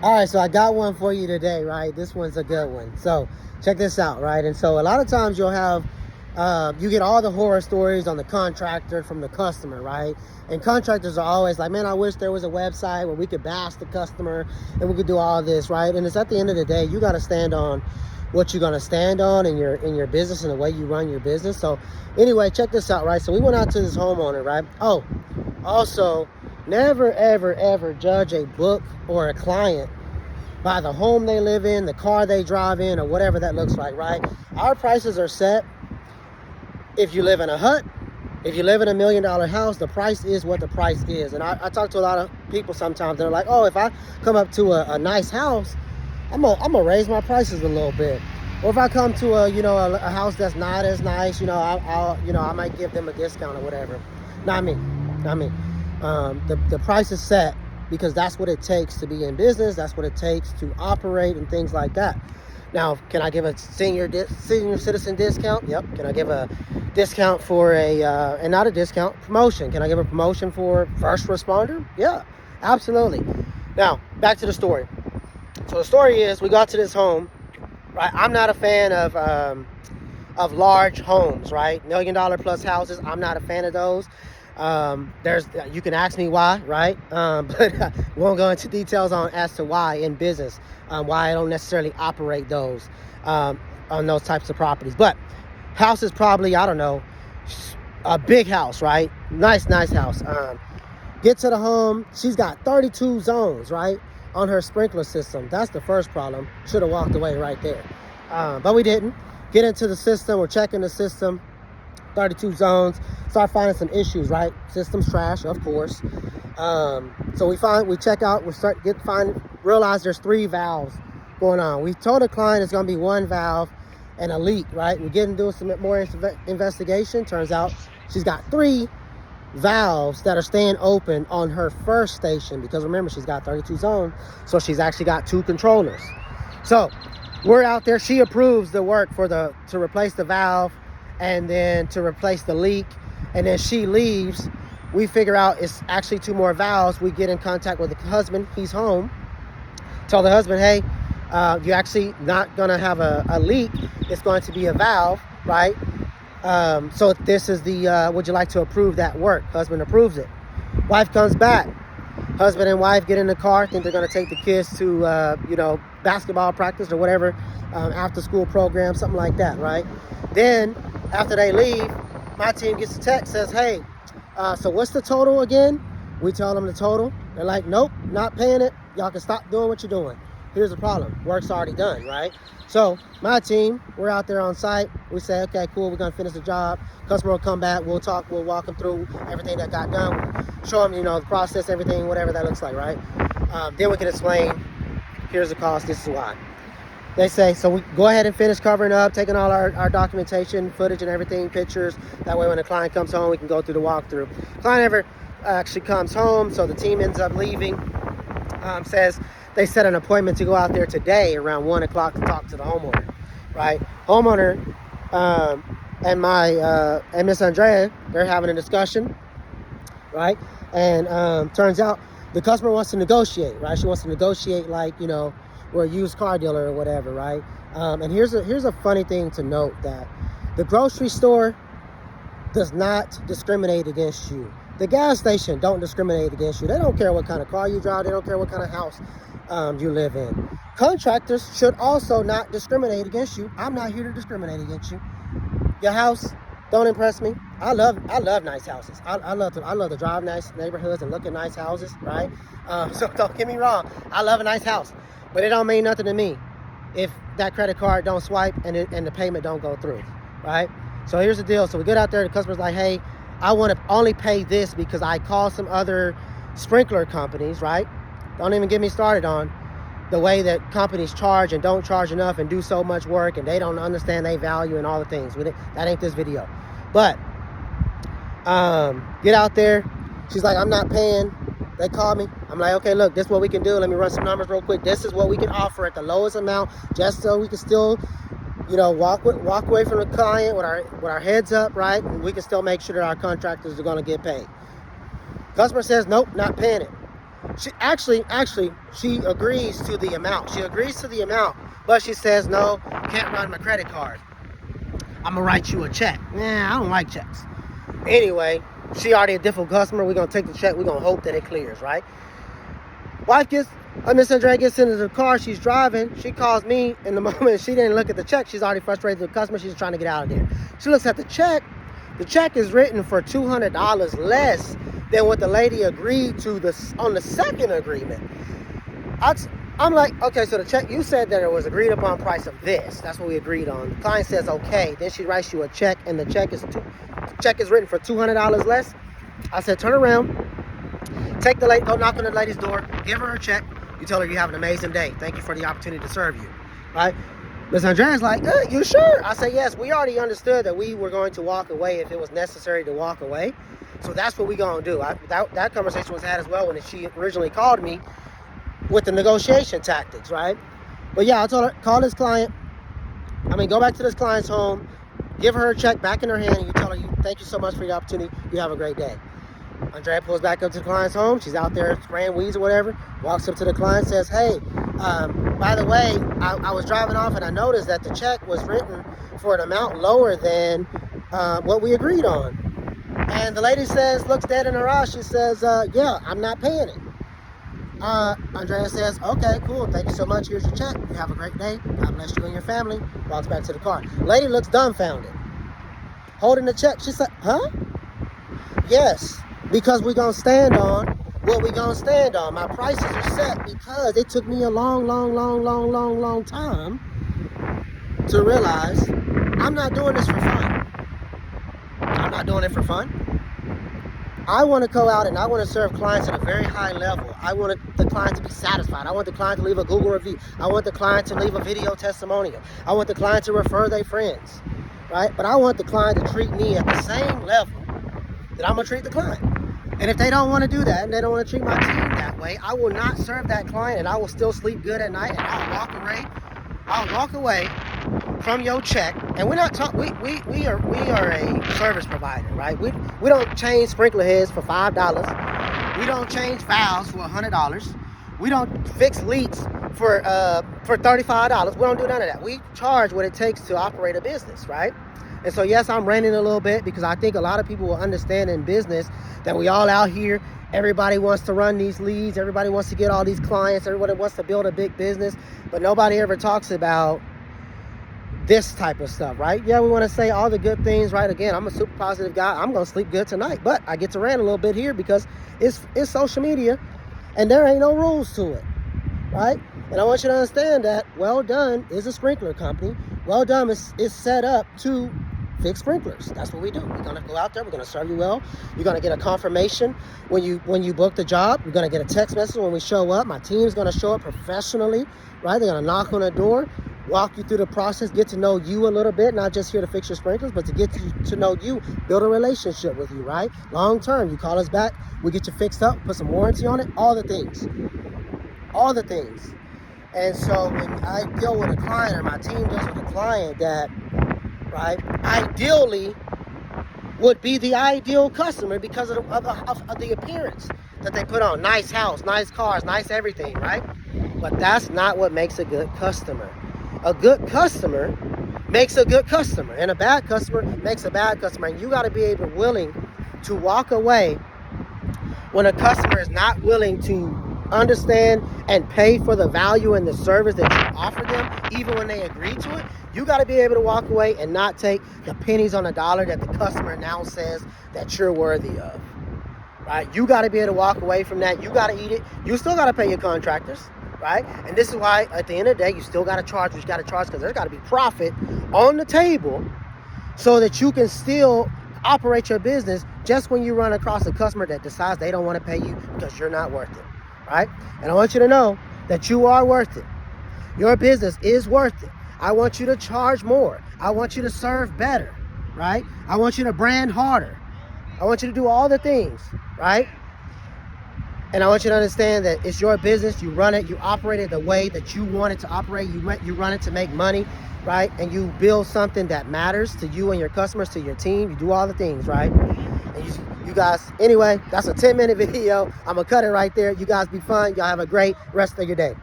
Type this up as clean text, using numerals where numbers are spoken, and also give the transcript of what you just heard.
All right, so I got one for you today, right? This one's a good one. So check this out, right? And so a lot of times you'll have, you get all the horror stories on the contractor from the customer, right? And contractors are always like, man, I wish there was a website where we could bash the customer and we could do all this, right? And it's at the end of the day, you got to stand on what you're going to stand on in your business and the way you run your business. So anyway, check this out, right? So we went out to this homeowner, right? Oh, also, never, ever, ever judge a book or a client by the home they live in, the car they drive in, or whatever that looks like, right? Our prices are set. If you live in a hut, if you live in $1 million house, the price is what the price is. And I talk to a lot of people sometimes. They're like, oh, if I come up to a nice house, I'm gonna raise my prices a little bit. Or if I come to a house that's not as nice, I might give them a discount or whatever. Not me. The price is set because that's what it takes to be in business. That's what it takes to operate and things like that. Now, can I give a senior citizen discount? Yep. Can I give a discount for and not a discount, promotion? Can I give a promotion for first responder? Yeah, absolutely. Now, back to the story. So the story is, we got to this home, right? I'm not a fan of large homes, right? $1 million plus houses. I'm not a fan of those. You can ask me why, right? But we won't go into details as to why in business, why I don't necessarily operate those on those types of properties. But house is probably, I don't know, a big house, right? Nice house. Get to the home. She's got 32 zones, right, on her sprinkler system. That's the first problem. Should have walked away right there. But we didn't. Get into the system. We're checking the system. 32 zones. Start finding some issues, right? System's trash, of course. So we check out, realize there's 3 valves going on. We told the client it's going to be 1 valve and a leak, right? We're doing some more investigation. Turns out she's got 3 valves that are staying open on her first station, because remember, she's got 32 zones, so she's actually got 2 controllers. So we're out there. She approves the work to replace the valve and then to replace the leak, and then she leaves. We figure out it's actually 2 more valves. We get in contact with the husband. He's home. Tell the husband, hey, you're actually not going to have a leak. It's going to be a valve, right? So this is would you like to approve that work? Husband approves it. Wife comes back. Husband and wife get in the car, think they're going to take the kids to, basketball practice or whatever, after school program, something like that, right? Then after they leave, my team gets a text, says, hey, so what's the total again? We tell them the total. They're like, nope, not paying it. Y'all can stop doing what you're doing. Here's the problem. Work's already done, right? So my team, we're out there on site. We say, okay, cool, we're going to finish the job. Customer will come back. We'll talk. We'll walk them through everything that got done. Show them, the process, everything, whatever that looks like, right? Then we can explain, here's the cost, this is why. They say, so we go ahead and finish covering up, taking all our documentation, footage and everything, pictures. That way when the client comes home, we can go through the walkthrough. Client never actually comes home, so the team ends up leaving. Says they set an appointment to go out there today around 1 o'clock to talk to the homeowner, right? Homeowner and Miss Andrea, they're having a discussion, right? And turns out the customer wants to negotiate, right? She wants to negotiate like, we're a used car dealer or whatever, right? And here's a funny thing to note, that the grocery store does not discriminate against you. The gas station don't discriminate against you. They don't care what kind of car you drive. They don't care what kind of house you live in. Contractors should also not discriminate against you. I'm not here to discriminate against you. Your house don't impress me. I love nice houses. I love to drive nice neighborhoods and look at nice houses, right? So don't get me wrong. I love a nice house. But it don't mean nothing to me if that credit card don't swipe and the payment don't go through, right? So here's the deal. So we get out there, the customer's like, hey, I want to only pay this because I call some other sprinkler companies, right? Don't even get me started on the way that companies charge and don't charge enough and do so much work, and they don't understand their value and all the things. That ain't this video. But get out there. She's like, I'm not paying. They call me. I'm like, okay, look, this is what we can do. Let me run some numbers real quick. This is what we can offer at the lowest amount, just so we can still, walk away from the client with our heads up, right? And we can still make sure that our contractors are going to get paid. Customer says, nope, not paying it. She agrees to the amount. She agrees to the amount, but she says, no, can't run my credit card. I'm gonna write you a check. Nah, I don't like checks. Anyway, she already a difficult customer. We're gonna take the check. We're gonna hope that it clears, right? Miss Andrea gets into the car. She's driving. She calls me in the moment. She didn't look at the check. She's already frustrated with the customer. She's trying to get out of there. She looks at the check. The check is written for $200 less than what the lady agreed to on the second agreement. I'm like, okay, so the check, you said that it was agreed upon price of this. That's what we agreed on. The client says, okay. Then she writes you a check, and the check is written for $200 less. I said, turn around, take the lady, go knock on the lady's door, give her a check. You tell her you have an amazing day. Thank you for the opportunity to serve you, right? Miss Andrea's like, you sure? I said, yes, we already understood that we were going to walk away if it was necessary to walk away. So that's what we're going to do. That conversation was had as well when she originally called me with the negotiation tactics, right? But yeah, I told her, go back to this client's home, give her a check back in her hand, and you tell her, thank you so much for the opportunity. You have a great day. Andrea pulls back up to the client's home. She's out there spraying weeds or whatever. Walks up to the client, says, hey, by the way, I was driving off and I noticed that the check was written for an amount lower than what we agreed on. And the lady looks dead in her eyes. She says, yeah, I'm not paying it. Andrea says, okay, cool. Thank you so much. Here's your check. You have a great day. God bless you and your family. Walks back to the car. Lady looks dumbfounded, holding the check. She said, huh? Yes, because we're going to stand on what we're going to stand on. My prices are set because it took me a long time to realize I'm not doing this for fun. I'm not doing it for fun. I want to go out and I want to serve clients at a very high level. I want the client to be satisfied. I want the client to leave a Google review. I want the client to leave a video testimonial. I want the client to refer their friends, right? But I want the client to treat me at the same level that I'm going to treat the client. And if they don't want to do that and they don't want to treat my team that way, I will not serve that client, and I will still sleep good at night, and I'll walk away from your check. And we're not talking, we are a service provider, right? We don't change sprinkler heads for $5. We don't change valves for $100. We don't fix leaks for $35. We don't do none of that. We charge what it takes to operate a business, right? And so, yes, I'm ranting a little bit because I think a lot of people will understand in business that we all out here, everybody wants to run these leads, everybody wants to get all these clients, everybody wants to build a big business, but nobody ever talks about this type of stuff, right? Yeah, we want to say all the good things, right? Again, I'm a super positive guy. I'm going to sleep good tonight, but I get to rant a little bit here because it's social media and there ain't no rules to it, right? And I want you to understand that Well Done is a sprinkler company. Well Done is set up to fix sprinklers. That's what we do. We're going to go out there. We're going to serve you well. You're going to get a confirmation when you book the job. You're going to get a text message when we show up. My team's going to show up professionally, right? They're going to knock on the door, walk you through the process, get to know you a little bit, not just here to fix your sprinklers, but to get to know you, build a relationship with you, right? Long term, you call us back, we get you fixed up, put some warranty on it, all the things. And so when I deal with a client or my team deals with a client that, right, ideally would be the ideal customer because of the appearance that they put on. Nice house, nice cars, nice everything, right? But that's not what makes a good customer. A good customer makes a good customer, and a bad customer makes a bad customer. And you got to be willing to walk away when a customer is not willing to understand and pay for the value and the service that you offer them, even when they agree to it. You got to be able to walk away and not take the pennies on the dollar that the customer now says that you're worthy of, right? You got to be able to walk away from that. You got to eat it. You still got to pay your contractors, right? And this is why at the end of the day, you still got to charge what you got to charge, because there's got to be profit on the table so that you can still operate your business just when you run across a customer that decides they don't want to pay you because you're not worth it, right? And I want you to know that you are worth it. Your business is worth it. I want you to charge more. I want you to serve better, right? I want you to brand harder. I want you to do all the things, right? And I want you to understand that it's your business. You run it. You operate it the way that you want it to operate. You run it to make money, right? And you build something that matters to you and your customers, to your team. You do all the things, right? And You guys, anyway, that's a 10-minute video. I'm gonna cut it right there. You guys be fun. Y'all have a great rest of your day.